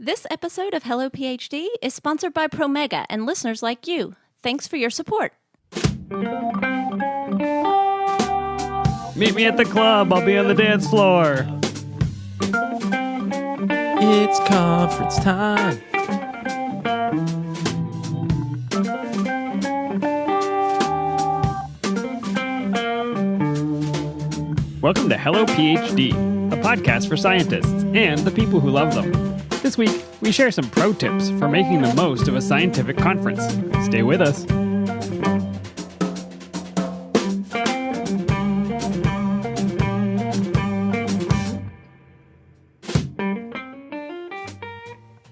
This episode of Hello PhD is sponsored by Promega and listeners like you. Thanks for your support. Meet me at the club. I'll be on the dance floor. It's conference time. Welcome to Hello PhD, a podcast for scientists and the people who love them. This week, we share some pro tips for making the most of a scientific conference. Stay with us.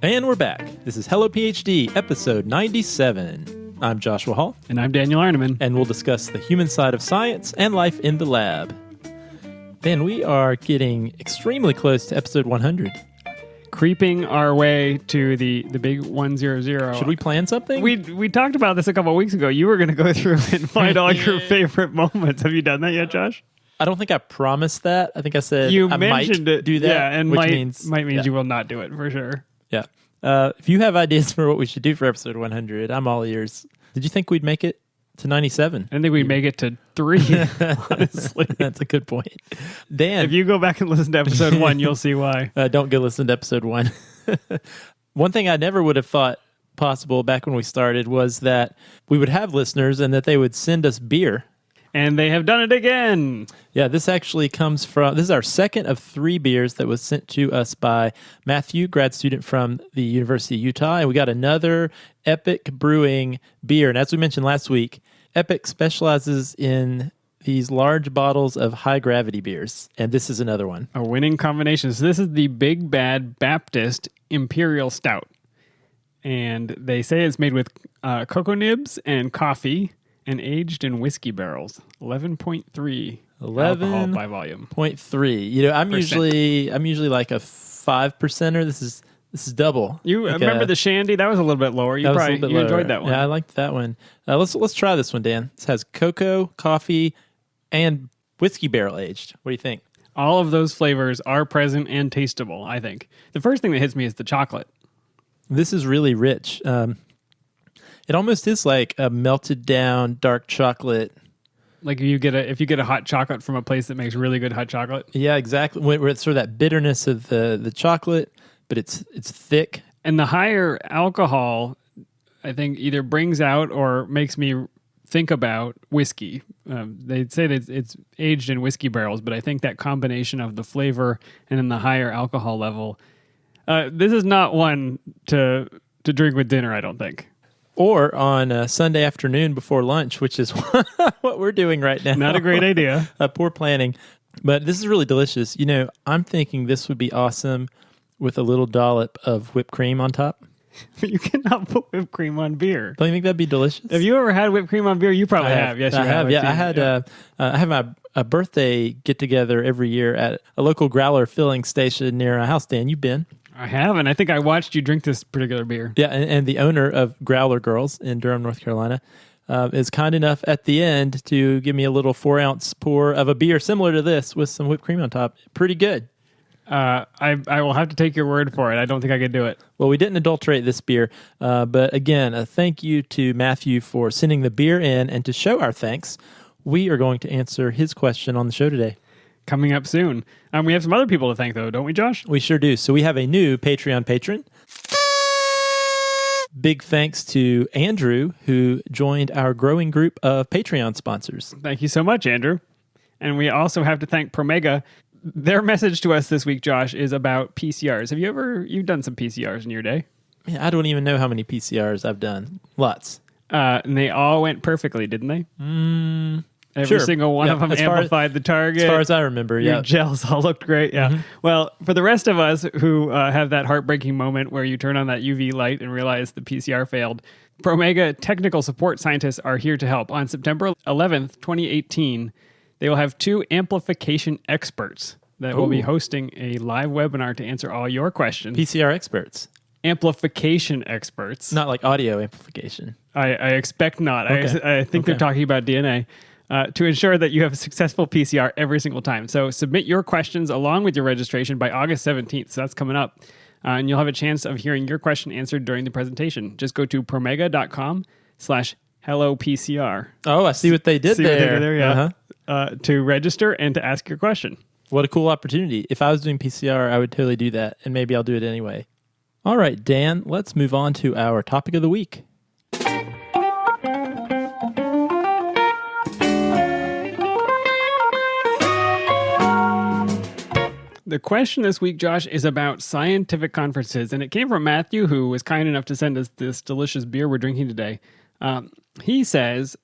And we're back. This is Hello PhD, episode 97. I'm Joshua Hall. And I'm Daniel Arneman. And we'll discuss the human side of science and life in the lab. Dan, we are getting extremely close to episode 100. Creeping our way to the big 100. Should we plan something? We talked about this a couple of weeks ago. You were going to go through and find all your favorite moments. Have you done that yet, Josh? I don't think I promised that. I think I said you I mentioned might it. do that. Yeah, and which might means you will not do it for sure. Yeah. If you have ideas for what we should do for episode 100, I'm all ears. Did you think we'd make it to 97? I think we'd make it to 3, honestly. That's a good point. Dan. If you go back and listen to episode 1, you'll see why. Don't go listen to episode 1. One thing I never would have thought possible back when we started was that we would have listeners and that they would send us beer. And they have done it again. Yeah, this actually comes from, this is our second of 3 beers that was sent to us by Matthew, grad student from the University of Utah. And we got another Epic Brewing beer. And as we mentioned last week, Epic specializes in these large bottles of high gravity beers. And this is another one. A winning combination. So this is the Big Bad Baptist Imperial Stout. And they say it's made with cocoa nibs and coffee and aged in whiskey barrels. 11.3 alcohol by volume. 0.3. You know, I'm usually like a 5%er. This is double. You like remember the Shandy? That was a little bit lower. You enjoyed that one. Yeah, I liked that one. Let's try this one, Dan. This has cocoa, coffee, and whiskey barrel aged. What do you think? All of those flavors are present and tasteable, I think. The first thing that hits me is the chocolate. This is really rich. It almost is like a melted down dark chocolate. Like if you get a hot chocolate from a place that makes really good hot chocolate. Yeah, exactly. Where it's sort of that bitterness of the chocolate, but it's thick. And the higher alcohol, I think, either brings out or makes me think about whiskey. They say that it's aged in whiskey barrels, but I think that combination of the flavor and then the higher alcohol level, this is not one to drink with dinner, I don't think. Or on a Sunday afternoon before lunch, which is what we're doing right now. Not a great idea. Poor planning. But this is really delicious. You know, I'm thinking this would be awesome with a little dollop of whipped cream on top. You cannot put whipped cream on beer. Don't you think that'd be delicious? Have you ever had whipped cream on beer? You probably have. Yes, you have. Yeah, I have my birthday get-together every year at a local growler filling station near a house. Dan, you've been? I haven't. I think I watched you drink this particular beer. Yeah, and the owner of Growler Girls in Durham, North Carolina, is kind enough at the end to give me a little 4-ounce pour of a beer similar to this with some whipped cream on top. Pretty good. I will have to take your word for it. I don't think I could do it. Well, we didn't adulterate this beer, but again, a thank you to Matthew for sending the beer in, and to show our thanks, we are going to answer his question on the show today. Coming up soon. We have some other people to thank, though, don't we, Josh? We sure do. So we have a new Patreon patron. Big thanks to Andrew, who joined our growing group of Patreon sponsors. Thank you so much, Andrew. And we also have to thank Promega. Their message to us this week, Josh, is about PCRs. You've done some PCRs in your day? Yeah, I don't even know how many PCRs I've done. Lots. And they all went perfectly, didn't they? Every single one of them amplified the target. As far as I remember, Your gels all looked great, yeah. Mm-hmm. Well, for the rest of us who have that heartbreaking moment where you turn on that UV light and realize the PCR failed, Promega technical support scientists are here to help. On September 11th, 2018, they will have 2 amplification experts that will be hosting a live webinar to answer all your questions. PCR experts. Amplification experts. Not like audio amplification. I expect not. Okay. I think they're talking about DNA. To ensure that you have a successful PCR every single time. So submit your questions along with your registration by August 17th. So that's coming up. and you'll have a chance of hearing your question answered during the presentation. Just go to promega.com/hellopcr. Oh, I see what they did there. What they did there, yeah. Uh-huh. To register and to ask your question. What a cool opportunity. If I was doing PCR, I would totally do that, and maybe I'll do it anyway. All right, Dan, let's move on to our topic of the week. The question this week, Josh, is about scientific conferences, and it came from Matthew, who was kind enough to send us this delicious beer we're drinking today. He says,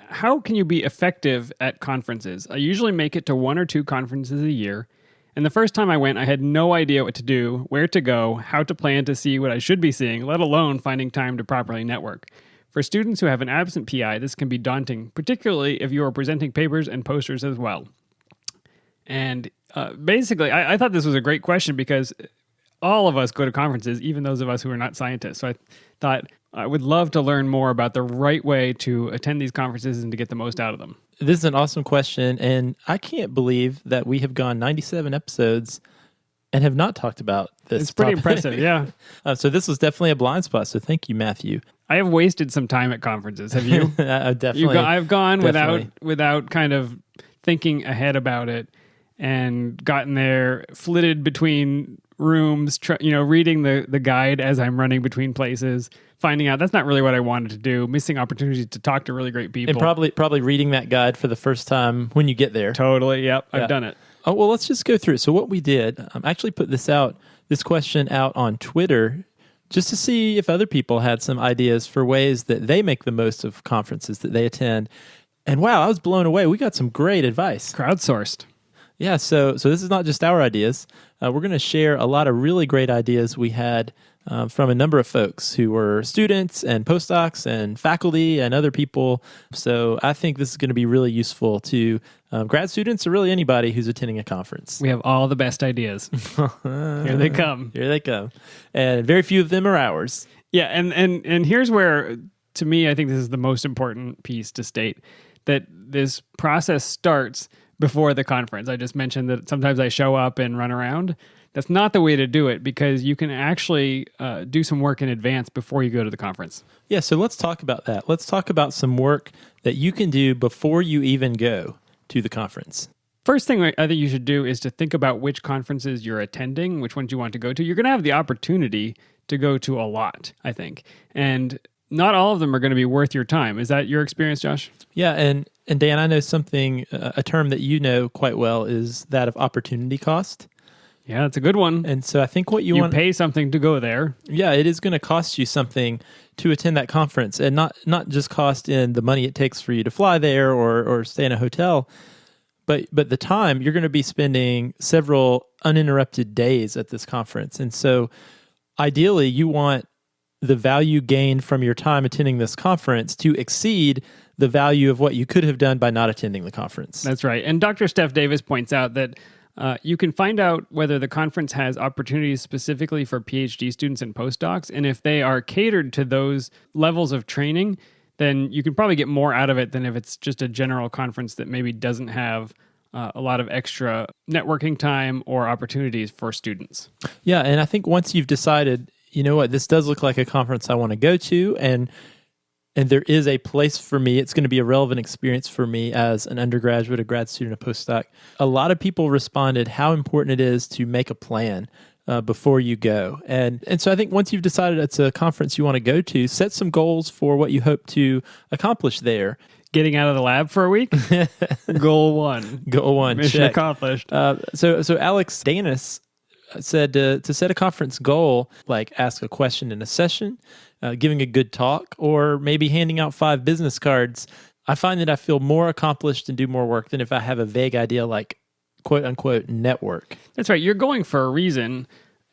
how can you be effective at conferences? I usually make it to 1 or 2 conferences a year, and the first time I went, I had no idea what to do, where to go, how to plan to see what I should be seeing, let alone finding time to properly network. For students who have an absent PI, this can be daunting, particularly if you are presenting papers and posters as well. And basically, I thought this was a great question because all of us go to conferences, even those of us who are not scientists. So I thought I would love to learn more about the right way to attend these conferences and to get the most out of them. This is an awesome question, and I can't believe that we have gone 97 episodes and have not talked about this. It's pretty topic. impressive, yeah. So this was definitely a blind spot, so thank you, Matthew. I have wasted some time at conferences. Have you? Definitely. I've gone definitely. without kind of thinking ahead about it, and gotten there, flitted between rooms, reading the guide as I'm running between places, finding out that's not really what I wanted to do, missing opportunities to talk to really great people. And probably reading that guide for the first time when you get there. Totally, yep, Yeah. I've done it. Oh, well, let's just go through it. So what we did, I actually put this question out on Twitter just to see if other people had some ideas for ways that they make the most of conferences that they attend. And wow, I was blown away. We got some great advice. Crowdsourced. Yeah, so this is not just our ideas. We're going to share a lot of really great ideas we had from a number of folks who were students and postdocs and faculty and other people. So I think this is going to be really useful to grad students or really anybody who's attending a conference. We have all the best ideas. Here they come. Here they come. And very few of them are ours. Yeah, and here's where, to me, I think this is the most important piece to state, that this process starts before the conference. I just mentioned that sometimes I show up and run around. That's not the way to do it, because you can actually do some work in advance before you go to the conference. Yeah, so let's talk about that. Let's talk about some work that you can do before you even go to the conference. First thing I think you should do is to think about which conferences you're attending, which ones you want to go to. You're going to have the opportunity to go to a lot, I think. And not all of them are going to be worth your time. Is that your experience, Josh? Yeah, and Dan, I know something, a term that you know quite well is that of opportunity cost. Yeah, that's a good one. And so I think what you want... pay something to go there. Yeah, it is going to cost you something to attend that conference, and not just cost in the money it takes for you to fly there or stay in a hotel, but the time. You're going to be spending several uninterrupted days at this conference. And so ideally, you want the value gained from your time attending this conference to exceed the value of what you could have done by not attending the conference. That's right. And Dr. Steph Davis points out that you can find out whether the conference has opportunities specifically for PhD students and postdocs. And if they are catered to those levels of training, then you can probably get more out of it than if it's just a general conference that maybe doesn't have a lot of extra networking time or opportunities for students. Yeah, and I think once you've decided, you know what, this does look like a conference I want to go to, and there is a place for me, it's going to be a relevant experience for me as an undergraduate, a grad student, a postdoc. A lot of people responded how important it is to make a plan before you go. And so I think once you've decided it's a conference you want to go to, set some goals for what you hope to accomplish there. Getting out of the lab for a week? Goal 1. Goal 1. Mission check. accomplished. So Alex Danis said to set a conference goal, like ask a question in a session, giving a good talk, or maybe handing out 5 business cards. I find that I feel more accomplished and do more work than if I have a vague idea like quote unquote network. That's right. You're going for a reason.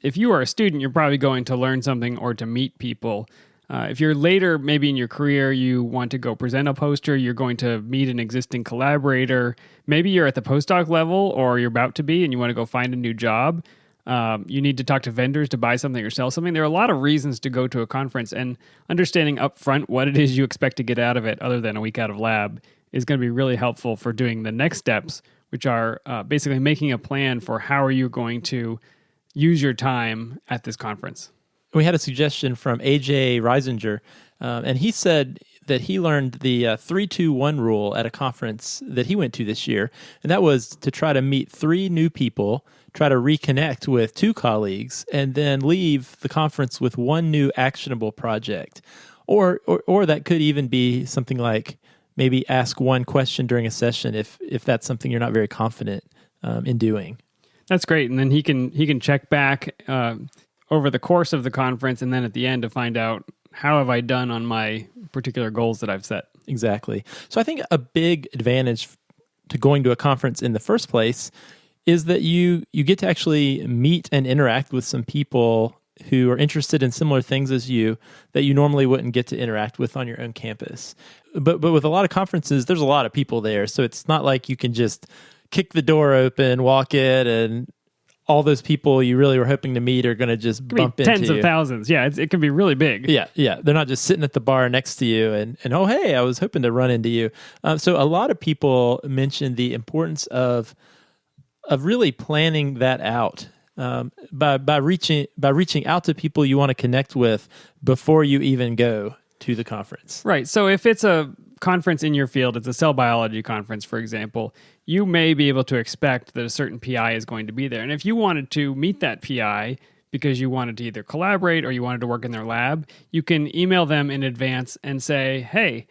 If you are a student, you're probably going to learn something or to meet people. If you're later, maybe in your career, you want to go present a poster, you're going to meet an existing collaborator. Maybe you're at the postdoc level or you're about to be and you want to go find a new job. You need to talk to vendors to buy something or sell something. There are a lot of reasons to go to a conference, and understanding up front what it is you expect to get out of it other than a week out of lab is going to be really helpful for doing the next steps, which are basically making a plan for how are you going to use your time at this conference. We had a suggestion from AJ Reisinger, and he said that he learned the 3-2-1 rule at a conference that he went to this year, and that was to try to meet 3 new people, try to reconnect with 2 colleagues, and then leave the conference with 1 new actionable project. Or that could even be something like maybe ask 1 question during a session if that's something you're not very confident in doing. That's great, and then he can check back over the course of the conference, and then at the end to find out how have I done on my particular goals that I've set. Exactly. So I think a big advantage to going to a conference in the first place is that you get to actually meet and interact with some people who are interested in similar things as you that you normally wouldn't get to interact with on your own campus. But with a lot of conferences, there's a lot of people there, so it's not like you can just kick the door open, walk in, and all those people you really were hoping to meet are going to just bump into you. Tens of thousands. Yeah, it can be really big. Yeah. They're not just sitting at the bar next to you and oh, hey, I was hoping to run into you. So a lot of people mention the importance of really planning that out by reaching out to people you want to connect with before you even go to the conference. Right. So if it's a conference in your field, it's a cell biology conference, for example, you may be able to expect that a certain PI is going to be there. And if you wanted to meet that PI because you wanted to either collaborate or you wanted to work in their lab, you can email them in advance and say, hey,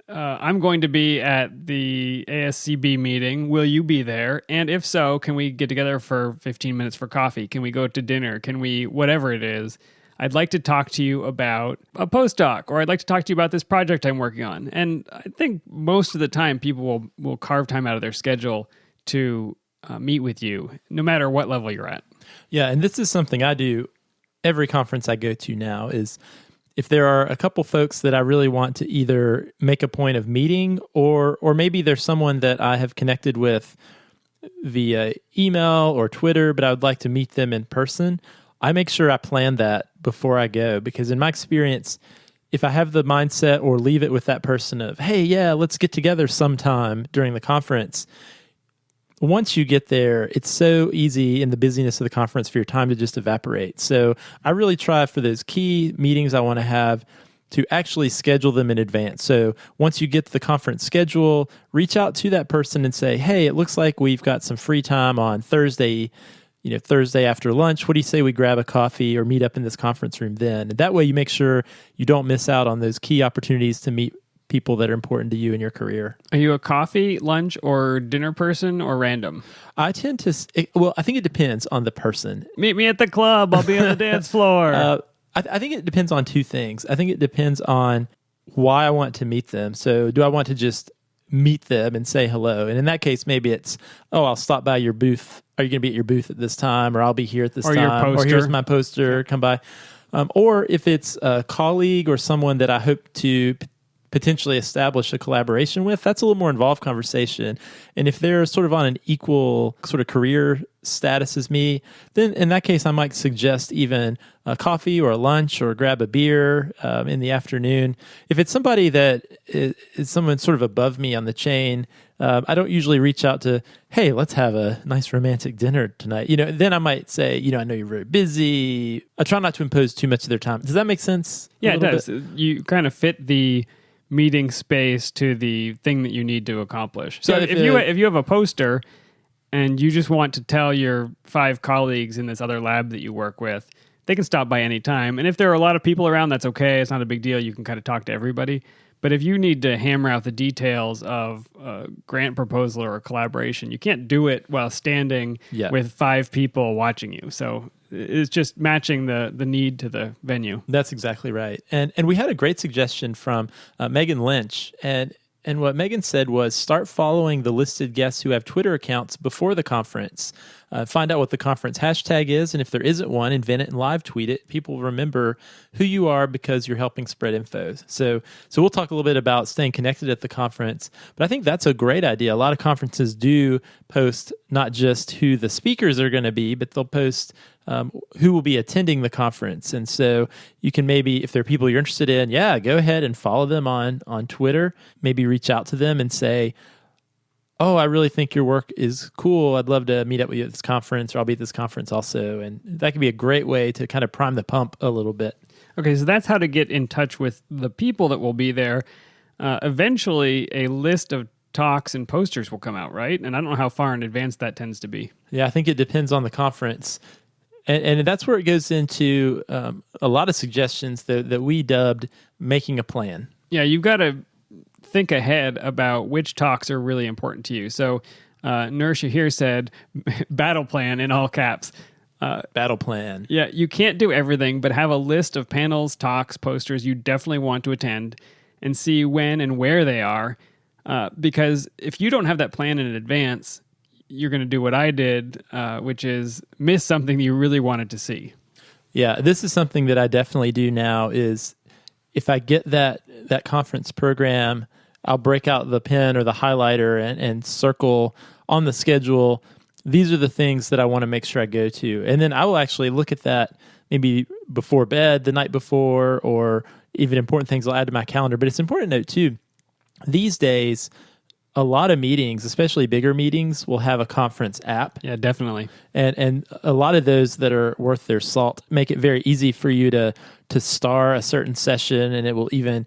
I'm going to be at the ASCB meeting. Will you be there? And if so, can we get together for 15 minutes for coffee? Can we go to dinner? Can we, whatever it is, I'd like to talk to you about a postdoc, or I'd like to talk to you about this project I'm working on. And I think most of the time people will carve time out of their schedule to meet with you, no matter what level you're at. Yeah, and this is something I do every conference I go to now is if there are a couple folks that I really want to either make a point of meeting or maybe there's someone that I have connected with via email or Twitter, but I would like to meet them in person, I make sure I plan that before I go, because in my experience, if I have the mindset or leave it with that person of, hey, yeah, let's get together sometime during the conference, once you get there, it's so easy in the busyness of the conference for your time to just evaporate. So I really try for those key meetings I want to have to actually schedule them in advance. So once you get the conference schedule, reach out to that person and say, hey, it looks like we've got some free time on Thursday after lunch. What do you say we grab a coffee or meet up in this conference room then? And that way you make sure you don't miss out on those key opportunities to meet people that are important to you in your career. Are you a coffee, lunch, or dinner person, or random? I tend to, I think it depends on the person. Meet me at the club. I'll be on the dance floor. I think it depends on 2 things. I think it depends on why I want to meet them. So do I want to just meet them and say hello? And in that case, maybe it's, I'll stop by your booth. Are you going to be at your booth at this time? Or I'll be here at this time. Your poster. Or here's my poster. Come by. Or if it's a colleague or someone that I hope to potentially establish a collaboration with, that's a little more involved conversation. And if they're sort of on an equal sort of career status as me, then in that case, I might suggest even a coffee or a lunch or grab a beer in the afternoon. If it's somebody that is someone sort of above me on the chain, I don't usually reach out to, hey, let's have a nice romantic dinner tonight. Then I might say, I know you're very busy. I try not to impose too much of their time. Does that make sense? Yeah, it does. You kind of fit the meeting space to the thing that you need to accomplish. So if you have a poster and you just want to tell your 5 colleagues in this other lab that you work with, they can stop by any time. And if there are a lot of people around, that's okay. It's not a big deal. You can kind of talk to everybody. But if you need to hammer out the details of a grant proposal or a collaboration, you can't do it while standing with 5 people watching you. So it's just matching the need to the venue. That's exactly right. And we had a great suggestion from Megan Lynch. And what Megan said was start following the listed guests who have Twitter accounts before the conference. Find out what the conference hashtag is, and if there isn't one, invent it and live tweet it. People will remember who you are because you're helping spread info. So we'll talk a little bit about staying connected at the conference, but I think that's a great idea. A lot of conferences do post not just who the speakers are going to be, but they'll post who will be attending the conference. And so you can maybe, if there are people you're interested in, go ahead and follow them on Twitter. Maybe reach out to them and say, oh, I really think your work is cool. I'd love to meet up with you at this conference, or I'll be at this conference also. And that can be a great way to kind of prime the pump a little bit. Okay, so that's how to get in touch with the people that will be there. Eventually, a list of talks and posters will come out, right? And I don't know how far in advance that tends to be. Yeah, I think it depends on the conference. And that's where it goes into a lot of suggestions that we dubbed making a plan. Yeah, you've got to think ahead about which talks are really important to you. So Nersha here said, battle plan in all caps. Battle plan. Yeah, you can't do everything, but have a list of panels, talks, posters you definitely want to attend and see when and where they are. Because if you don't have that plan in advance, you're going to do what I did, which is miss something you really wanted to see. Yeah, this is something that I definitely do now is if I get that conference program, I'll break out the pen or the highlighter and circle on the schedule. These are the things that I want to make sure I go to. And then I will actually look at that maybe before bed, the night before, or even important things I'll add to my calendar. But it's important to note too, these days, a lot of meetings, especially bigger meetings, will have a conference app. Yeah, definitely. And a lot of those that are worth their salt make it very easy for you to star a certain session, and it will even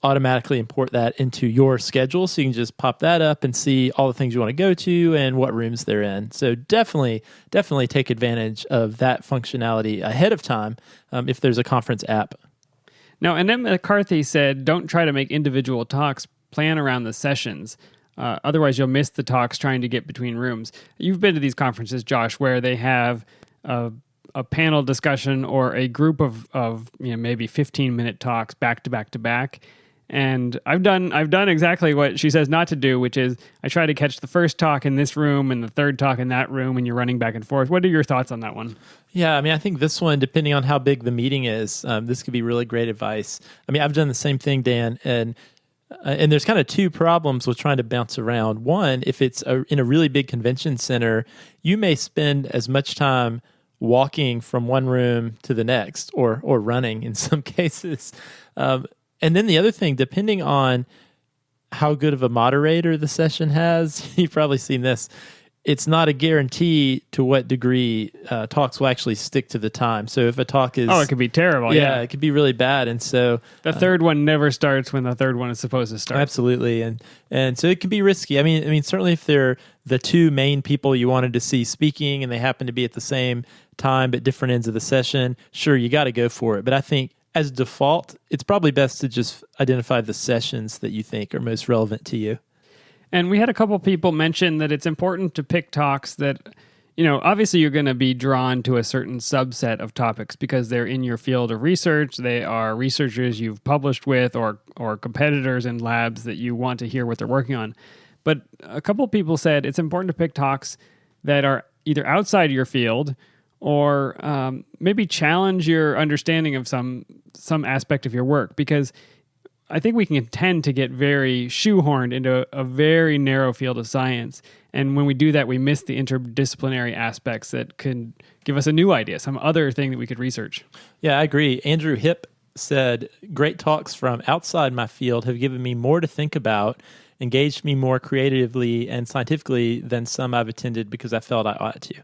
automatically import that into your schedule. So you can just pop that up and see all the things you want to go to and what rooms they're in. So definitely take advantage of that functionality ahead of time if there's a conference app. Now, Annette McCarthy said, don't try to make individual talks, plan around the sessions. Otherwise, you'll miss the talks trying to get between rooms. You've been to these conferences, Josh, where they have a panel discussion or a group of maybe 15-minute talks back to back to back. And I've done exactly what she says not to do, which is I try to catch the first talk in this room and the third talk in that room, and you're running back and forth. What are your thoughts on that one? Yeah, I mean, I think this one, depending on how big the meeting is, this could be really great advice. I mean, I've done the same thing, Dan, and there's kind of two problems with trying to bounce around. One, if it's in a really big convention center, you may spend as much time walking from one room to the next, or running in some cases. And then the other thing, depending on how good of a moderator the session has, you've probably seen this, it's not a guarantee to what degree talks will actually stick to the time. So if a talk is... Oh, it could be terrible. Yeah, it could be really bad. And so... The third one never starts when the third one is supposed to start. Absolutely. And so it can be risky. I mean, certainly if they're the two main people you wanted to see speaking and they happen to be at the same time but different ends of the session, sure, you got to go for it. But I think as default, it's probably best to just identify the sessions that you think are most relevant to you. And we had a couple people mention that it's important to pick talks that, obviously you're going to be drawn to a certain subset of topics because they're in your field of research. They are researchers you've published with or competitors in labs that you want to hear what they're working on. But a couple people said it's important to pick talks that are either outside your field or maybe challenge your understanding of some aspect of your work, because I think we can tend to get very shoehorned into a very narrow field of science. And when we do that, we miss the interdisciplinary aspects that could give us a new idea, some other thing that we could research. Yeah, I agree. Andrew Hipp said, great talks from outside my field have given me more to think about, engaged me more creatively and scientifically than some I've attended because I felt I ought to.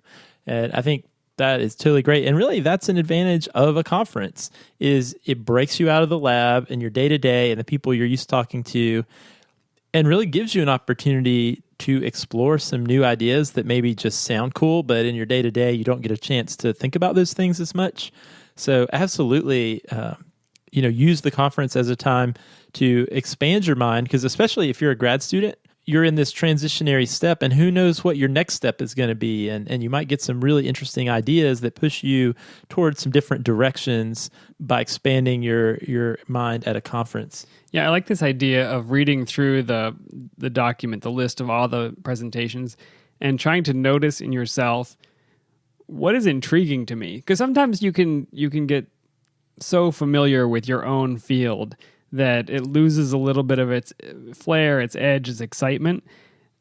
And I think that is totally great. And really, that's an advantage of a conference, is it breaks you out of the lab and your day-to-day and the people you're used to talking to, and really gives you an opportunity to explore some new ideas that maybe just sound cool, but in your day-to-day, you don't get a chance to think about those things as much. So absolutely, use the conference as a time to expand your mind, because especially if you're a grad student, you're in this transitionary step, and who knows what your next step is going to be. And you might get some really interesting ideas that push you towards some different directions by expanding your mind at a conference. Yeah, I like this idea of reading through the document, the list of all the presentations, and trying to notice in yourself what is intriguing to me. Because sometimes you can get so familiar with your own field that it loses a little bit of its flair, its edge, its excitement.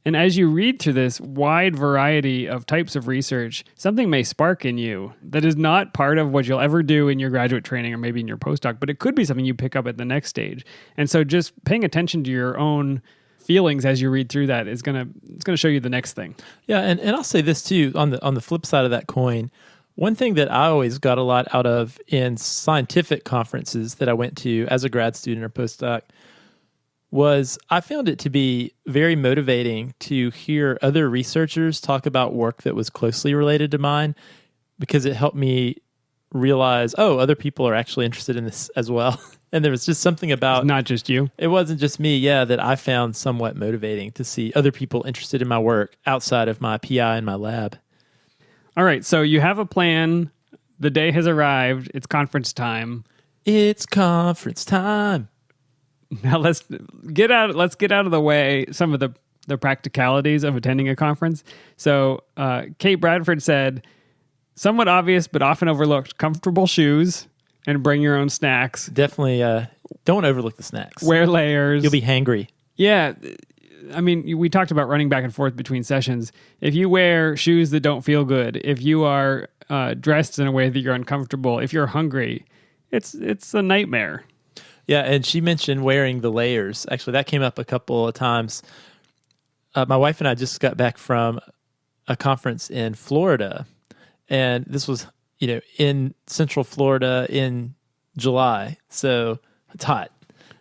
And as you read through this wide variety of types of research, something may spark in you that is not part of what you'll ever do in your graduate training or maybe in your postdoc, but it could be something you pick up at the next stage. And so just paying attention to your own feelings as you read through that is gonna show you the next thing. Yeah, and I'll say this too, on the flip side of that coin, one thing that I always got a lot out of in scientific conferences that I went to as a grad student or postdoc was I found it to be very motivating to hear other researchers talk about work that was closely related to mine, because it helped me realize, oh, other people are actually interested in this as well. And there was just something about... It's not just you. It wasn't just me, that I found somewhat motivating to see other people interested in my work outside of my PI and my lab. All right, so you have a plan. The day has arrived. It's conference time. It's conference time. Now let's get out of the way some of the practicalities of attending a conference. So Kate Bradford said, somewhat obvious but often overlooked, comfortable shoes and bring your own snacks. Definitely don't overlook the snacks. Wear layers. You'll be hangry. Yeah. I mean, we talked about running back and forth between sessions. If you wear shoes that don't feel good, if you are dressed in a way that you're uncomfortable, if you're hungry, it's a nightmare. Yeah, and she mentioned wearing the layers. Actually, that came up a couple of times. My wife and I just got back from a conference in Florida, and this was, in Central Florida in July, so it's hot.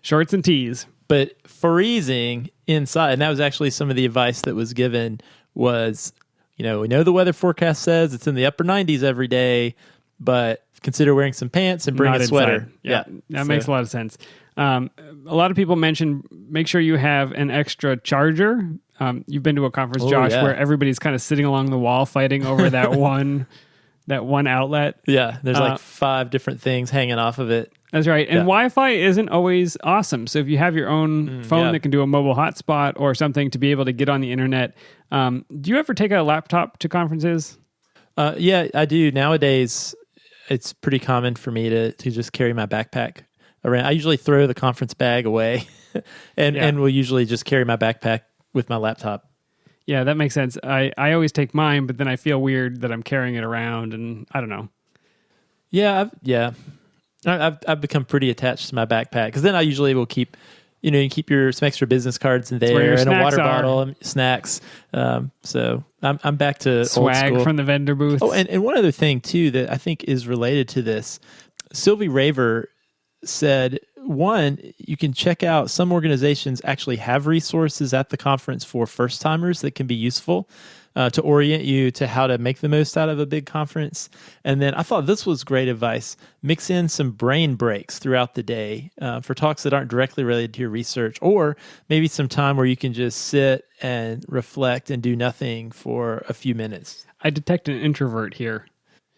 Shorts and tees. But freezing inside, and that was actually some of the advice that was given was, we know the weather forecast says it's in the upper 90s every day, but consider wearing some pants and bring Not a sweater. Inside. Yeah, that makes a lot of sense. A lot of people mention make sure you have an extra charger. You've been to a conference, Josh, where everybody's kind of sitting along the wall fighting over that one outlet. Yeah, there's like 5 different things hanging off of it. That's right. And Wi-Fi isn't always awesome. So if you have your own phone that can do a mobile hotspot or something to be able to get on the internet, do you ever take a laptop to conferences? Yeah, I do. Nowadays, it's pretty common for me to just carry my backpack around. I usually throw the conference bag away and will usually just carry my backpack with my laptop. Yeah, that makes sense. I always take mine, but then I feel weird that I'm carrying it around, and I don't know. I've become pretty attached to my backpack, because then I usually will keep, you keep some extra business cards in there and a water bottle and snacks. So I'm back to swag old school. From the vendor booth. Oh, and one other thing too that I think is related to this, Sylvie Raver said, one, you can check out, some organizations actually have resources at the conference for first timers that can be useful to orient you to how to make the most out of a big conference. And then I thought this was great advice. Mix in some brain breaks throughout the day for talks that aren't directly related to your research, or maybe some time where you can just sit and reflect and do nothing for a few minutes. I detect an introvert here.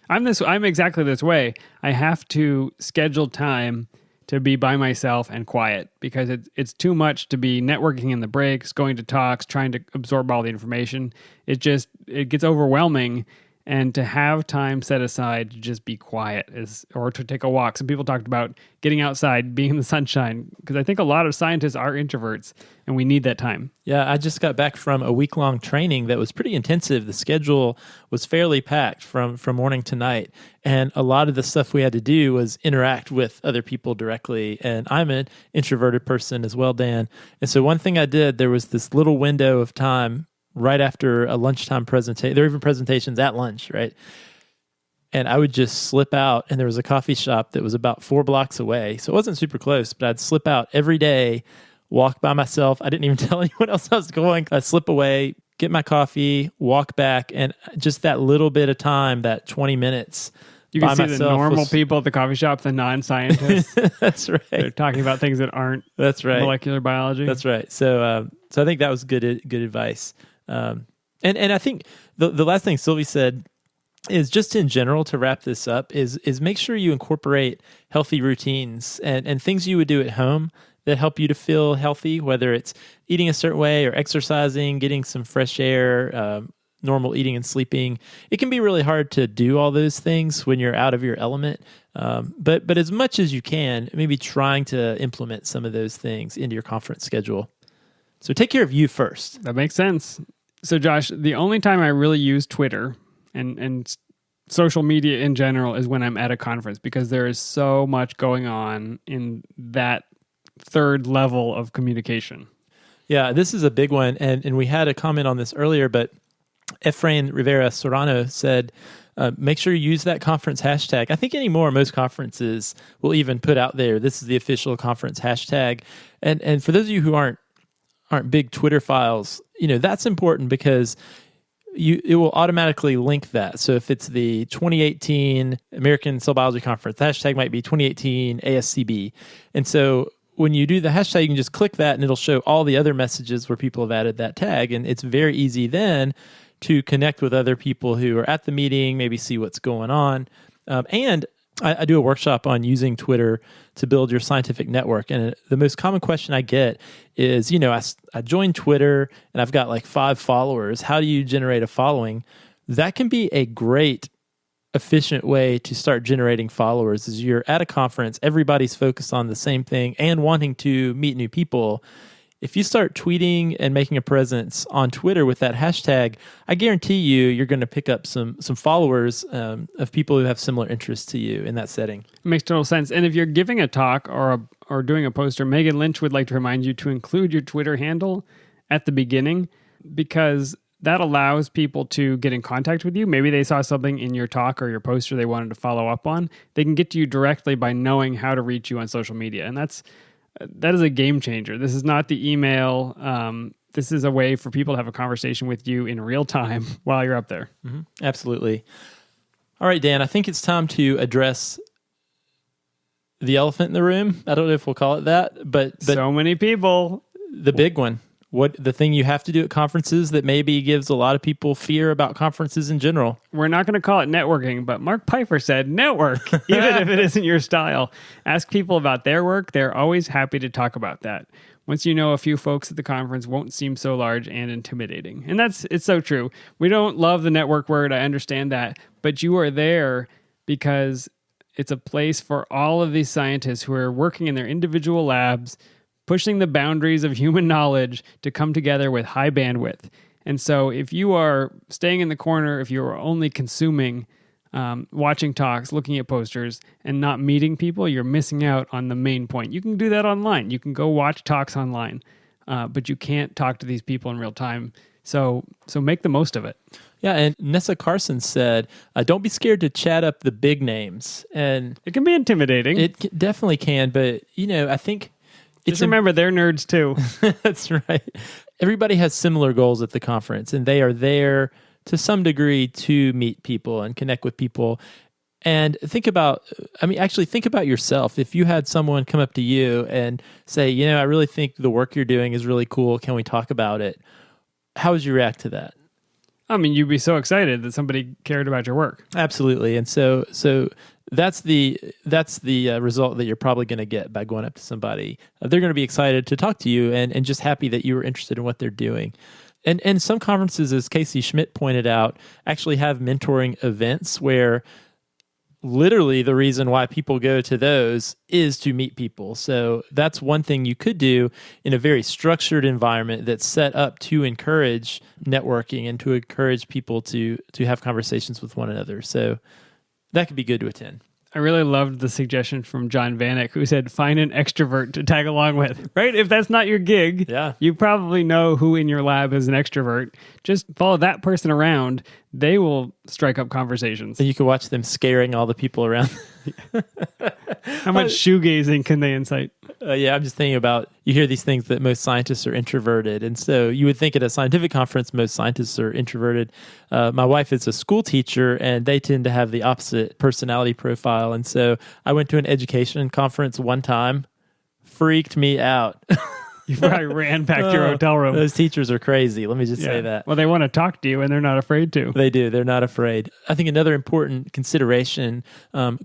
I'm exactly this way. I have to schedule time to be by myself and quiet, because it's too much to be networking in the breaks, going to talks, trying to absorb all the information. It gets overwhelming, and to have time set aside to just be quiet or to take a walk. Some people talked about getting outside, being in the sunshine, because I think a lot of scientists are introverts, and we need that time. Yeah, I just got back from a week-long training that was pretty intensive. The schedule was fairly packed from morning to night, and a lot of the stuff we had to do was interact with other people directly, and I'm an introverted person as well, Dan. And so one thing I did, there was this little window of time right after a lunchtime presentation. There were even presentations at lunch, right? And I would just slip out, and there was a coffee shop that was about 4 blocks away. So it wasn't super close, but I'd slip out every day, walk by myself. I didn't even tell anyone else I was going. I'd slip away, get my coffee, walk back, and just that little bit of time, that 20 minutes. You can see the normal people at the coffee shop, the non-scientists. That's right. They're talking about things that aren't molecular biology. That's right. So I think that was good advice. And I think the last thing Sylvie said is, just in general, to wrap this up, is make sure you incorporate healthy routines and things you would do at home that help you to feel healthy, whether it's eating a certain way or exercising, getting some fresh air, normal eating and sleeping. It can be really hard to do all those things when you're out of your element. But as much as you can, maybe trying to implement some of those things into your conference schedule. So take care of you first. That makes sense. So Josh, the only time I really use Twitter and social media in general is when I'm at a conference, because there is so much going on in that third level of communication. Yeah, this is a big one. And we had a comment on this earlier, but Efrain Rivera Serrano said, make sure you use that conference hashtag. I think anymore, most conferences will even put out there, this is the official conference hashtag. And for those of you who aren't big Twitter files, that's important because it will automatically link that. So if it's the 2018 American Cell Biology Conference, the hashtag might be 2018 ASCB. And so when you do the hashtag, you can just click that and it'll show all the other messages where people have added that tag. And it's very easy then to connect with other people who are at the meeting, maybe see what's going on. And I do a workshop on using Twitter to build your scientific network. And the most common question I get is, I joined Twitter and I've got like 5 followers. How do you generate a following? That can be a great, efficient way to start generating followers. Is you're at a conference, everybody's focused on the same thing and wanting to meet new people. If you start tweeting and making a presence on Twitter with that hashtag, I guarantee you're going to pick up some followers of people who have similar interests to you in that setting. It makes total sense. And if you're giving a talk or doing a poster, Megan Lynch would like to remind you to include your Twitter handle at the beginning, because that allows people to get in contact with you. Maybe they saw something in your talk or your poster they wanted to follow up on. They can get to you directly by knowing how to reach you on social media. And that is a game changer. This is not the email. This is a way for people to have a conversation with you in real time while you're up there. Mm-hmm. Absolutely. All right, Dan, I think it's time to address the elephant in the room. I don't know if we'll call it that, but so many people. The big one. The thing you have to do at conferences that maybe gives a lot of people fear about conferences in general. We're not going to call it networking, but Mark Pfeiffer said network, even if it isn't your style. Ask people about their work. They're always happy to talk about that. Once you know a few folks at the conference won't seem so large and intimidating. And it's so true. We don't love the network word. I understand that. But you are there because it's a place for all of these scientists who are working in their individual labs, pushing the boundaries of human knowledge to come together with high bandwidth. And so if you are staying in the corner, if you're only consuming, watching talks, looking at posters, and not meeting people, you're missing out on the main point. You can do that online. You can go watch talks online, but you can't talk to these people in real time. So make the most of it. Yeah, and Nessa Carson said, don't be scared to chat up the big names. And it can be intimidating. It definitely can, but I think... Just remember, they're nerds too. That's right. Everybody has similar goals at the conference, and they are there to some degree to meet people and connect with people. And think about yourself. If you had someone come up to you and say, I really think the work you're doing is really cool. Can we talk about it? How would you react to that? I mean, you'd be so excited that somebody cared about your work. Absolutely. And so that's the result that you're probably going to get by going up to somebody. They're going to be excited to talk to you and just happy that you were interested in what they're doing. And some conferences, as Casey Schmidt pointed out, actually have mentoring events where literally the reason why people go to those is to meet people. So that's one thing you could do in a very structured environment that's set up to encourage networking and to encourage people to have conversations with one another. So that could be good to attend. I really loved the suggestion from John Vanek, who said, find an extrovert to tag along with, right? If that's not your gig, you probably know who in your lab is an extrovert. Just follow that person around. They will strike up conversations. And you can watch them scaring all the people around. How much shoegazing can they incite? I'm just thinking about, you hear these things that most scientists are introverted. And so you would think at a scientific conference, most scientists are introverted. My wife is a school teacher, and they tend to have the opposite personality profile. And so I went to an education conference one time, freaked me out. You probably ran back to your hotel room. Those teachers are crazy. Let me just say that. Well, they want to talk to you, and they're not afraid to. They do. They're not afraid. I think another important consideration,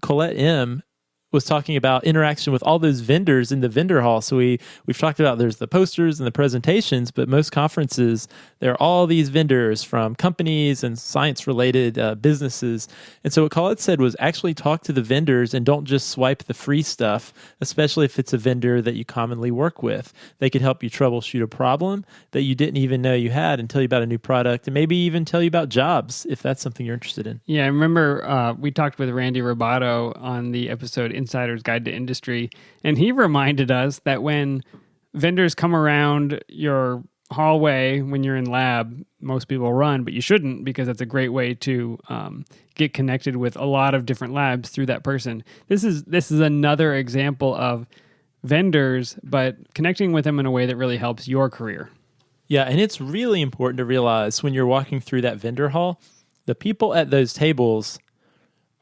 Colette M. was talking about interaction with all those vendors in the vendor hall. So we've talked about there's the posters and the presentations, but most conferences, there are all these vendors from companies and science-related businesses. And so what Colette said was actually talk to the vendors and don't just swipe the free stuff, especially if it's a vendor that you commonly work with. They could help you troubleshoot a problem that you didn't even know you had and tell you about a new product, and maybe even tell you about jobs if that's something you're interested in. Yeah, I remember we talked with Randy Robato on the episode Insider's Guide to Industry, and he reminded us that when vendors come around your hallway when you're in lab. Most people run, but you shouldn't, because that's a great way to get connected with a lot of different labs through that person. This is another example of vendors, but connecting with them in a way that really helps your career. Yeah, and it's really important to realize when you're walking through that vendor hall, the people at those tables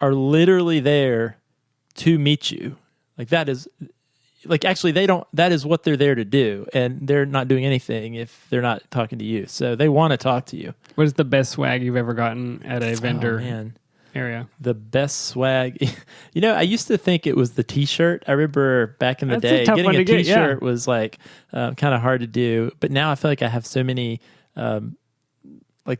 are literally there to meet you. That is what they're there to do, and they're not doing anything if they're not talking to you. So they want to talk to you. What is the best swag you've ever gotten at a vendor area? The best swag. I used to think it was the T-shirt. I remember back in the day, getting a T-shirt was kind of hard to do. But now I feel like I have so many,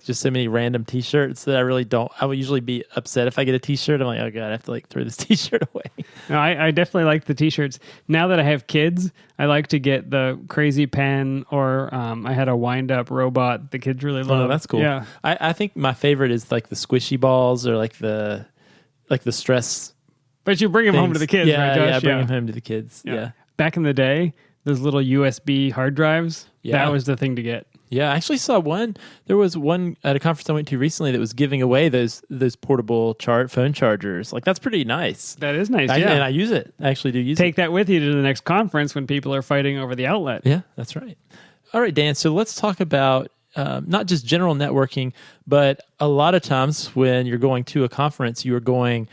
just so many random T-shirts that I really don't. I would usually be upset if I get a T-shirt. I'm like, oh God, I have to throw this T-shirt away. No, I definitely like the T-shirts. Now that I have kids, I like to get the crazy pen, or I had a wind-up robot the kids really love. Oh, that's cool. Yeah. I think my favorite is the squishy balls, or the stress. But you bring them home to the kids, right, Josh? Yeah, bring them home to the kids. Yeah. Back in the day, those little USB hard drives, that was the thing to get. Yeah, I actually saw one. There was one at a conference I went to recently that was giving away those portable phone chargers. That's pretty nice. That is nice, And I use it. I actually do use it. Take that with you to the next conference when people are fighting over the outlet. Yeah, that's right. All right, Dan, so let's talk about not just general networking, but a lot of times when you're going to a conference, you are going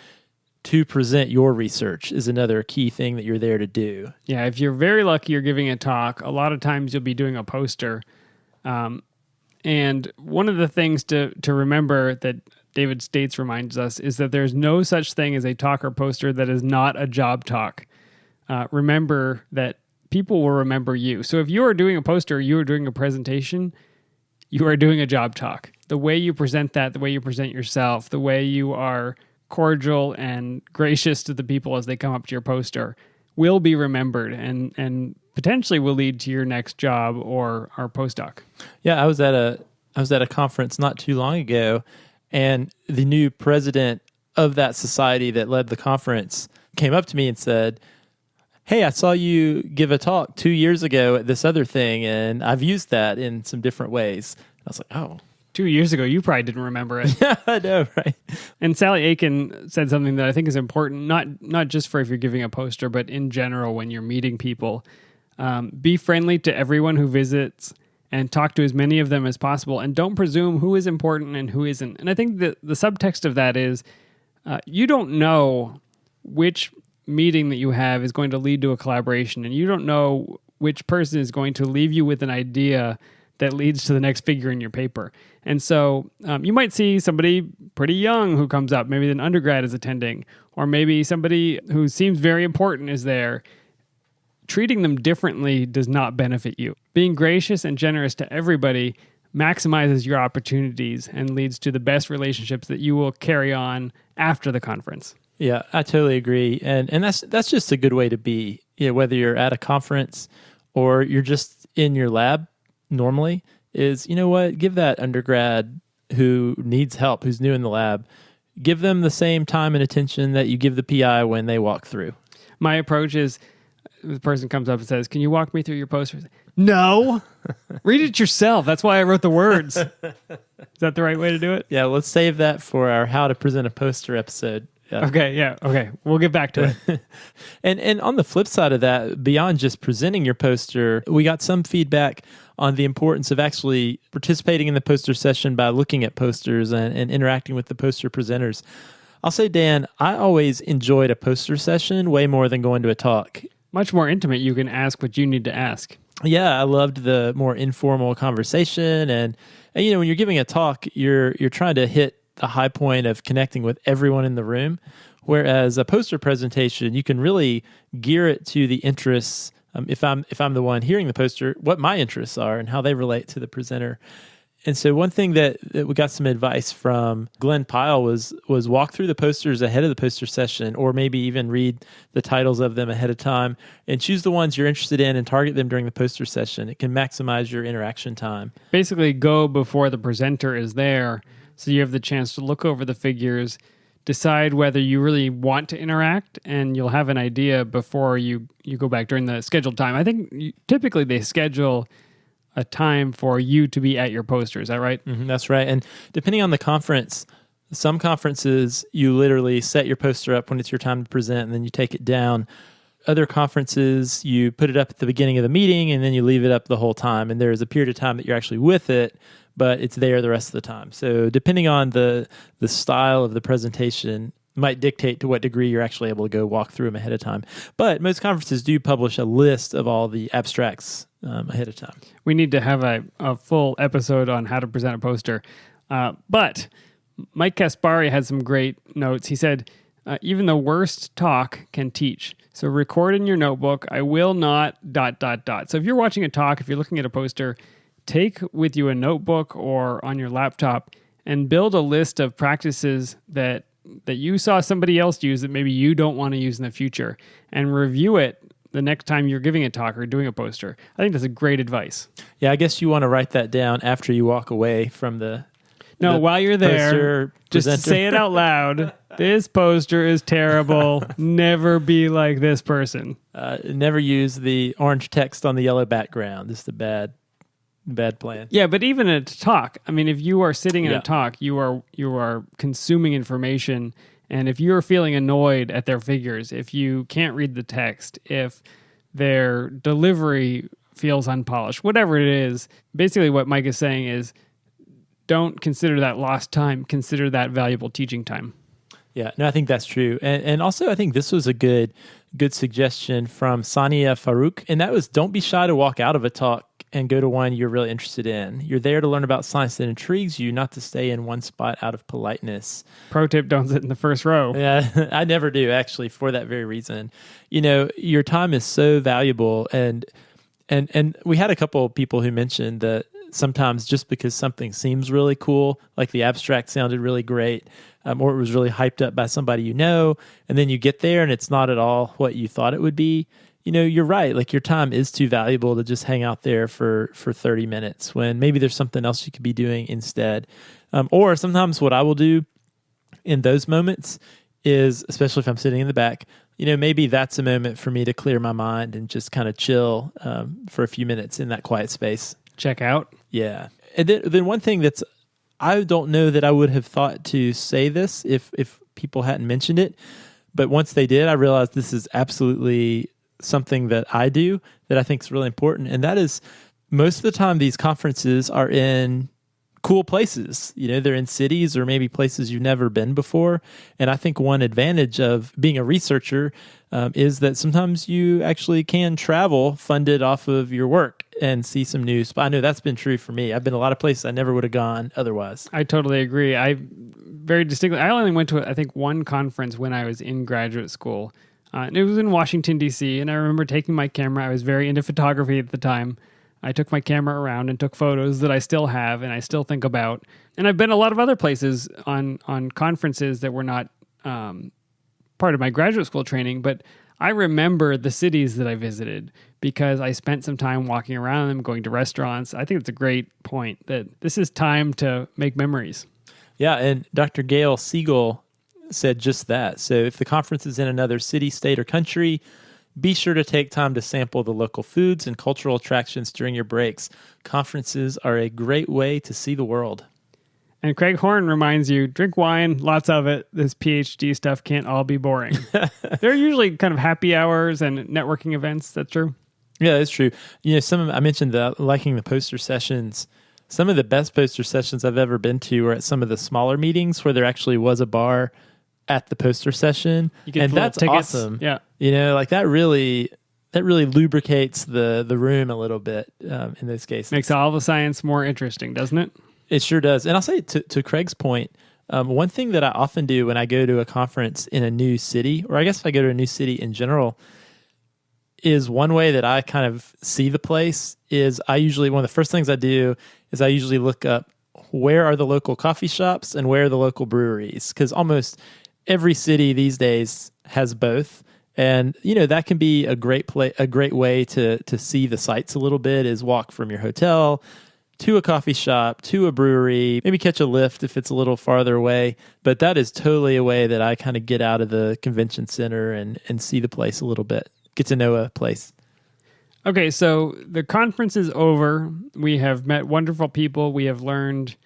to present your research is another key thing that you're there to do. Yeah, if you're very lucky, you're giving a talk. A lot of times you'll be doing a poster. And one of the things to remember that David States reminds us is that there's no such thing as a talk or poster that is not a job talk. Remember that people will remember you. So if you are doing a poster, you are doing a presentation, you are doing a job talk. The way you present that, the way you present yourself, the way you are cordial and gracious to the people as they come up to your poster will be remembered and potentially will lead to your next job or postdoc. Yeah, I was at a conference not too long ago, and the new president of that society that led the conference came up to me and said, "Hey, I saw you give a talk 2 years ago at this other thing, and I've used that in some different ways." I was like, "Oh." 2 years ago, you probably didn't remember it. Yeah, I know, right? And Sally Aiken said something that I think is important, not just for if you're giving a poster, but in general when you're meeting people. Be friendly to everyone who visits and talk to as many of them as possible, and don't presume who is important and who isn't. And I think that the subtext of that is you don't know which meeting that you have is going to lead to a collaboration, and you don't know which person is going to leave you with an idea that leads to the next figure in your paper. And so you might see somebody pretty young who comes up, maybe an undergrad is attending, or maybe somebody who seems very important is there. Treating them differently does not benefit you. Being gracious and generous to everybody maximizes your opportunities and leads to the best relationships that you will carry on after the conference. Yeah, I totally agree. And that's just a good way to be. Whether you're at a conference or you're just in your lab normally, is, give that undergrad who needs help, who's new in the lab, give them the same time and attention that you give the PI when they walk through. My approach is, the person comes up and says, "Can you walk me through your poster?" No, read it yourself. That's why I wrote the words. Is that the right way to do it? Yeah, let's save that for our How to Present a Poster episode. Yeah. Okay. We'll get back to it. And on the flip side of that, beyond just presenting your poster, we got some feedback on the importance of actually participating in the poster session by looking at posters and interacting with the poster presenters. I'll say, Dan, I always enjoyed a poster session way more than going to a talk. Much more intimate. You can ask what you need to ask. Yeah, I loved the more informal conversation. And when you're giving a talk, you're trying to hit the high point of connecting with everyone in the room. Whereas a poster presentation, you can really gear it to the interests. If I'm the one hearing the poster, what my interests are and how they relate to the presenter. And so one thing that we got some advice from Glenn Pyle was walk through the posters ahead of the poster session, or maybe even read the titles of them ahead of time and choose the ones you're interested in and target them during the poster session. It can maximize your interaction time. Basically, go before the presenter is there, so you have the chance to look over the figures, decide whether you really want to interact, and you'll have an idea before you go back during the scheduled time. I think typically they schedule a time for you to be at your poster. Is that right? Mm-hmm, that's right. And depending on the conference, some conferences, you literally set your poster up when it's your time to present, and then you take it down. Other conferences, you put it up at the beginning of the meeting, and then you leave it up the whole time. And there's a period of time that you're actually with it, but it's there the rest of the time. So depending on the style of the presentation might dictate to what degree you're actually able to go walk through them ahead of time. But most conferences do publish a list of all the abstracts ahead of time. We need to have a full episode on how to present a poster. But Mike Kaspari had some great notes. He said, even the worst talk can teach. So record in your notebook. I will not ... So if you're watching a talk, if you're looking at a poster, take with you a notebook or on your laptop and build a list of practices that you saw somebody else use that maybe you don't want to use in the future, and review it the next time you're giving a talk or doing a poster. I think that's a great advice. Yeah, I guess you want to write that down after you walk away from while you're there, just say it out loud. This poster is terrible. Never be like this person. Never use the orange text on the yellow background. This is a bad plan. Yeah, but even at a talk, I mean, if you are sitting in a talk, you are consuming information, and if you're feeling annoyed at their figures, if you can't read the text, if their delivery feels unpolished, whatever it is, basically what Mike is saying is, don't consider that lost time. Consider that valuable teaching time. Yeah, no, I think that's true. And also, I think this was a good suggestion from Sania Farouk, and that was, don't be shy to walk out of a talk and go to one you're really interested in. You're there to learn about science that intrigues you, not to stay in one spot out of politeness. Pro tip, don't sit in the first row. Yeah, I never do, actually, for that very reason. You know, your time is so valuable, and we had a couple of people who mentioned that sometimes just because something seems really cool, like the abstract sounded really great, or it was really hyped up by somebody you know, and then you get there and it's not at all what you thought it would be, you know, you're right. Like, your time is too valuable to just hang out there for 30 minutes when maybe there's something else you could be doing instead. Or sometimes what I will do in those moments is, especially if I'm sitting in the back, you know, maybe that's a moment for me to clear my mind and just kind of chill for a few minutes in that quiet space. Check out. Yeah. And then one thing that's, I don't know that I would have thought to say this if people hadn't mentioned it, but once they did, I realized this is absolutely something that I do that I think is really important. And that is, most of the time these conferences are in cool places. You know, they're in cities or maybe places you've never been before. And I think one advantage of being a researcher is that sometimes you actually can travel funded off of your work and see some news. But I know that's been true for me. I've been a lot of places I never would have gone otherwise. I totally agree. I only went to, I think, one conference when I was in graduate school. And it was in Washington, D.C., and I remember taking my camera. I was very into photography at the time. I took my camera around and took photos that I still have and I still think about. And I've been a lot of other places on conferences that were not part of my graduate school training, but I remember the cities that I visited because I spent some time walking around them, going to restaurants. I think it's a great point that this is time to make memories. Yeah, and Dr. Gail Siegel said just that. So if the conference is in another city, state, or country, be sure to take time to sample the local foods and cultural attractions during your breaks. Conferences are a great way to see the world. And Craig Horn reminds you, drink wine, lots of it. This PhD stuff can't all be boring. There are usually kind of happy hours and networking events. That's true. Yeah, that's true. You know, I mentioned liking the poster sessions. Some of the best poster sessions I've ever been to were at some of the smaller meetings where there actually was a bar at the poster session. And that's tickets. Awesome. Yeah. You know, like that really lubricates the room a little bit in those cases. Makes all the science more interesting, doesn't it? It sure does. And I'll say to Craig's point, one thing that I often do when I go to a conference in a new city, or I guess if I go to a new city in general, is one way that I kind of see the place is one of the first things I do is I usually look up where are the local coffee shops and where are the local breweries, because almost every city these days has both. And, you know, that can be a great way to see the sights a little bit is walk from your hotel to a coffee shop, to a brewery, maybe catch a lift if it's a little farther away. But that is totally a way that I kind of get out of the convention center and see the place a little bit, get to know a place. Okay, so the conference is over. We have met wonderful people. We have learned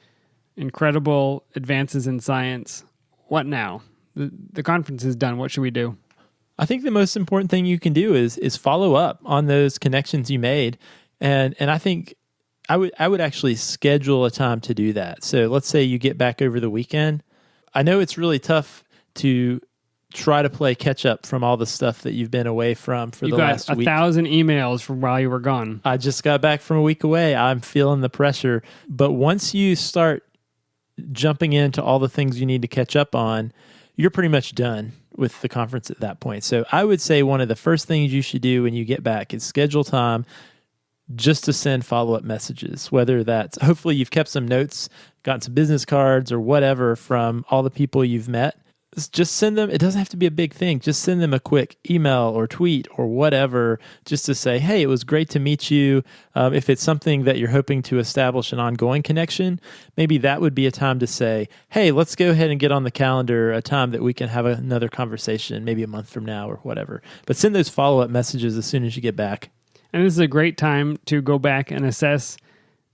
incredible advances in science. What now? The conference is done. What should we do? I think the most important thing you can do is follow up on those connections you made. And I think I would actually schedule a time to do that. So let's say you get back over the weekend. I know it's really tough to try to play catch up from all the stuff that you've been away from for the last week. You got 1,000 emails from while you were gone. I just got back from a week away. I'm feeling the pressure. But once you start jumping into all the things you need to catch up on, you're pretty much done with the conference at that point. So I would say one of the first things you should do when you get back is schedule time just to send follow-up messages, whether that's hopefully you've kept some notes, gotten some business cards or whatever from all the people you've met. Just send them. It doesn't have to be a big thing. Just send them a quick email or tweet or whatever, just to say, hey, it was great to meet you. If it's something that you're hoping to establish an ongoing connection, maybe that would be a time to say, hey, let's go ahead and get on the calendar a time that we can have another conversation, maybe a month from now or whatever. But send those follow-up messages as soon as you get back. And this is a great time to go back and assess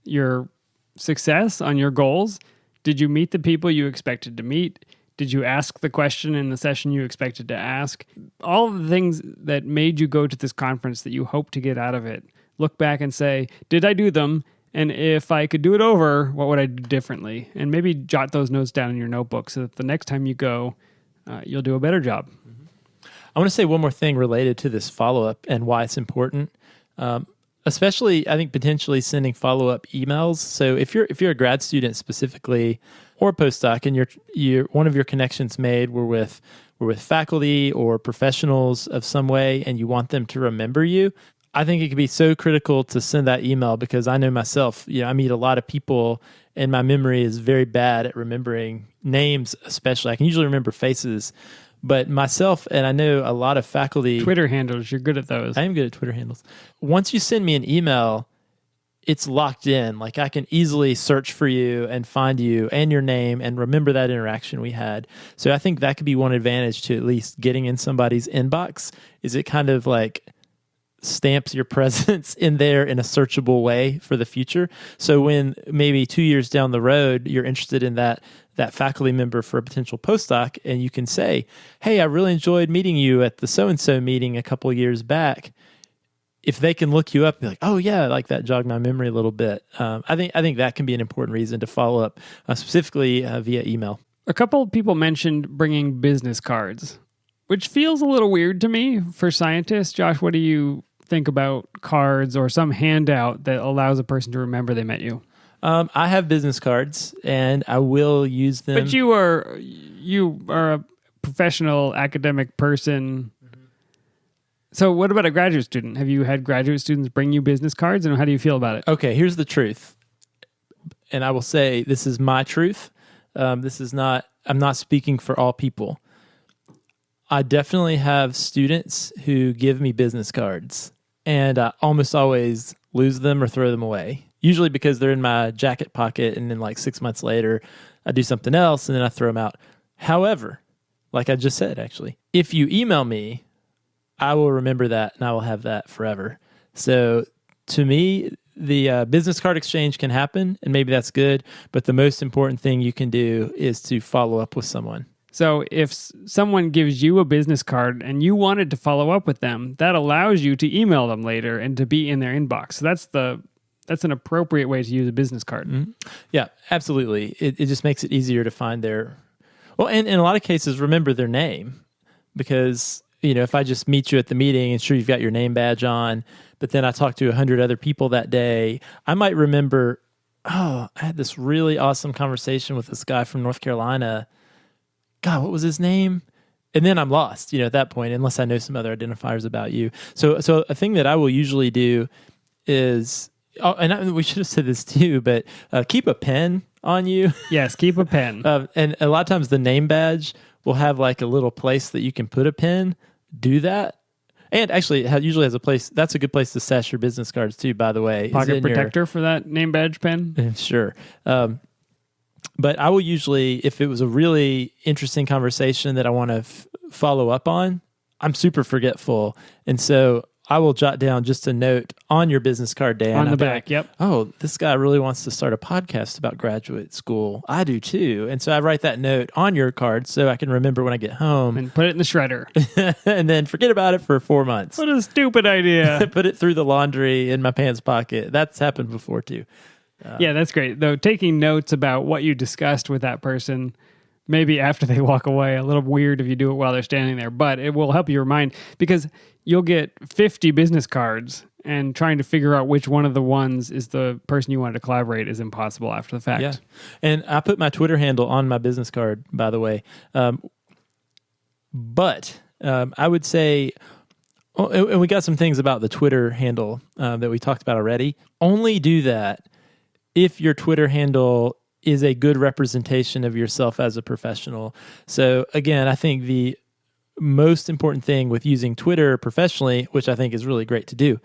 your success on your goals. Did you meet the people you expected to meet? Did you ask the question in the session you expected to ask? All the things that made you go to this conference that you hope to get out of it. Look back and say, did I do them? And if I could do it over, what would I do differently? And maybe jot those notes down in your notebook so that the next time you go, you'll do a better job. I want to say one more thing related to this follow-up and why it's important. Especially, I think, potentially sending follow-up emails. So if you're a grad student specifically, or a postdoc, and you're one of your connections made were with faculty or professionals of some way, and you want them to remember you, I think it could be so critical to send that email, because I know myself, I meet a lot of people, and my memory is very bad at remembering names, especially. I can usually remember faces, but myself, and I know a lot of faculty. Twitter handles, you're good at those. I am good at Twitter handles. Once you send me an email, it's locked in. Like, I can easily search for you and find you and your name and remember that interaction we had. So I think that could be one advantage to at least getting in somebody's inbox, is it kind of like stamps your presence in there in a searchable way for the future. So when maybe 2 years down the road, you're interested in that faculty member for a potential postdoc, and you can say, hey, I really enjoyed meeting you at the so-and-so meeting a couple of years back. If they can look you up, be like, oh yeah, like that jogged my memory a little bit. I think that can be an important reason to follow up, specifically via email. A couple of people mentioned bringing business cards, which feels a little weird to me for scientists. Josh, what do you think about cards or some handout that allows a person to remember they met you? I have business cards, and I will use them. But you are a professional academic person. So what about a graduate student? Have you had graduate students bring you business cards, and how do you feel about it? Okay, here's the truth. And I will say this is my truth. I'm not speaking for all people. I definitely have students who give me business cards, and I almost always lose them or throw them away. Usually because they're in my jacket pocket, and then like 6 months later, I do something else, and then I throw them out. However, like I just said, actually, if you email me, I will remember that, and I will have that forever. So to me, the business card exchange can happen, and maybe that's good, but the most important thing you can do is to follow up with someone. So if someone gives you a business card and you wanted to follow up with them, that allows you to email them later and to be in their inbox. So that's an appropriate way to use a business card. Mm-hmm. Yeah, absolutely. It just makes it easier to find and in a lot of cases, remember their name, because if I just meet you at the meeting and sure you've got your name badge on, but then I talk to 100 other people that day, I might remember, I had this really awesome conversation with this guy from North Carolina. God, what was his name? And then I'm lost, at that point, unless I know some other identifiers about you. So a thing that I will usually do is, we should have said this too, but keep a pen on you. Yes, keep a pen. And a lot of times the name badge will have like a little place that you can put a pen. Do that. And actually, it usually has a place. That's a good place to stash your business cards too. By the way, Pocket protector for that name badge pen. Sure. But I will usually, if it was a really interesting conversation that I want to follow up on, I'm super forgetful, and so I will jot down just a note on your business card, Dan. On the back, yep. Oh, this guy really wants to start a podcast about graduate school. I do too. And so I write that note on your card so I can remember when I get home. And put it in the shredder. And then forget about it for 4 months. What a stupid idea. Put it through the laundry in my pants pocket. That's happened before too. Yeah, that's great. Though taking notes about what you discussed with that person, maybe after they walk away, a little weird if you do it while they're standing there, but it will help you remind, because you'll get 50 business cards and trying to figure out which one of the ones is the person you wanted to collaborate is impossible after the fact. Yeah. And I put my Twitter handle on my business card, by the way. But I would say, and we got some things about the Twitter handle that we talked about already. Only do that if your Twitter handle is a good representation of yourself as a professional. So again, I think the most important thing with using Twitter professionally, which I think is really great to do,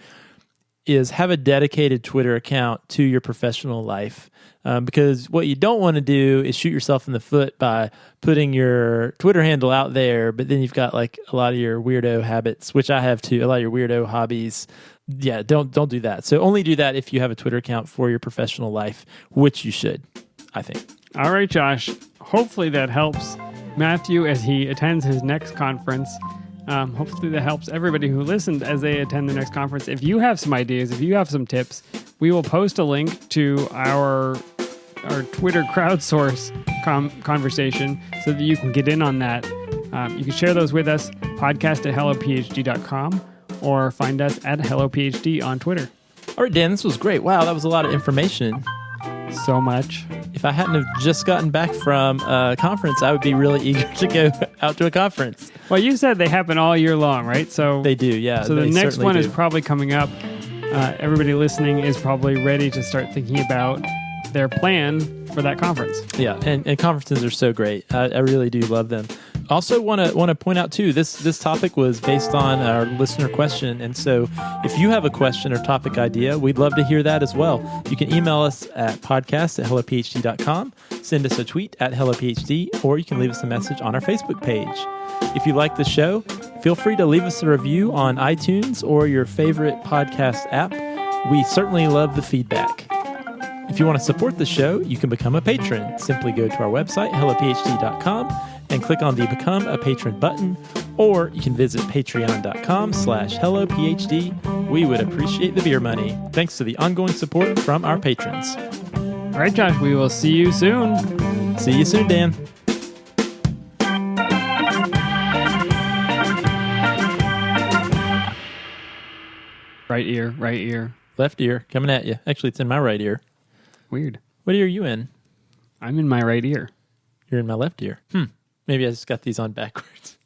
is have a dedicated Twitter account to your professional life. Because what you don't want to do is shoot yourself in the foot by putting your Twitter handle out there, but then you've got like a lot of your weirdo habits, which I have too, a lot of your weirdo hobbies. Yeah, don't do that. So only do that if you have a Twitter account for your professional life, which you should, I think. All right, Josh. Hopefully that helps Matthew as he attends his next conference. Hopefully that helps everybody who listened as they attend the next conference. If you have some ideas, if you have some tips, we will post a link to our Twitter crowdsource conversation so that you can get in on that. You can share those with us, podcast@hellophd.com, or find us at hellophd on Twitter. All right, Dan, this was great. Wow, that was a lot of information. So much. If I hadn't have just gotten back from a conference, I would be really eager to go out to a conference. Well, you said they happen all year long, right? So they do, yeah. So the next one is probably coming up. Everybody listening is probably ready to start thinking about their plan for that conference. Yeah, and conferences are so great. I really do love them. Also want to point out too, this topic was based on our listener question, and so if you have a question or topic idea, we'd love to hear that as well. You can email us at podcast@hellophd.com, send us a tweet at hellophd, or you can leave us a message on our Facebook page. If you like the show, feel free to leave us a review on iTunes or your favorite podcast app. We certainly love the feedback. If you want to support the show, you can become a patron. Simply go to our website, hellophd.com, and click on the Become a Patron button, or you can visit patreon.com/hellophd. We would appreciate the beer money. Thanks to the ongoing support from our patrons. All right, Josh, we will see you soon. See you soon, Dan. Right ear, right ear. Left ear, coming at you. Actually, it's in my right ear. Weird. What ear are you in? I'm in my right ear. You're in my left ear. Maybe I just got these on backwards.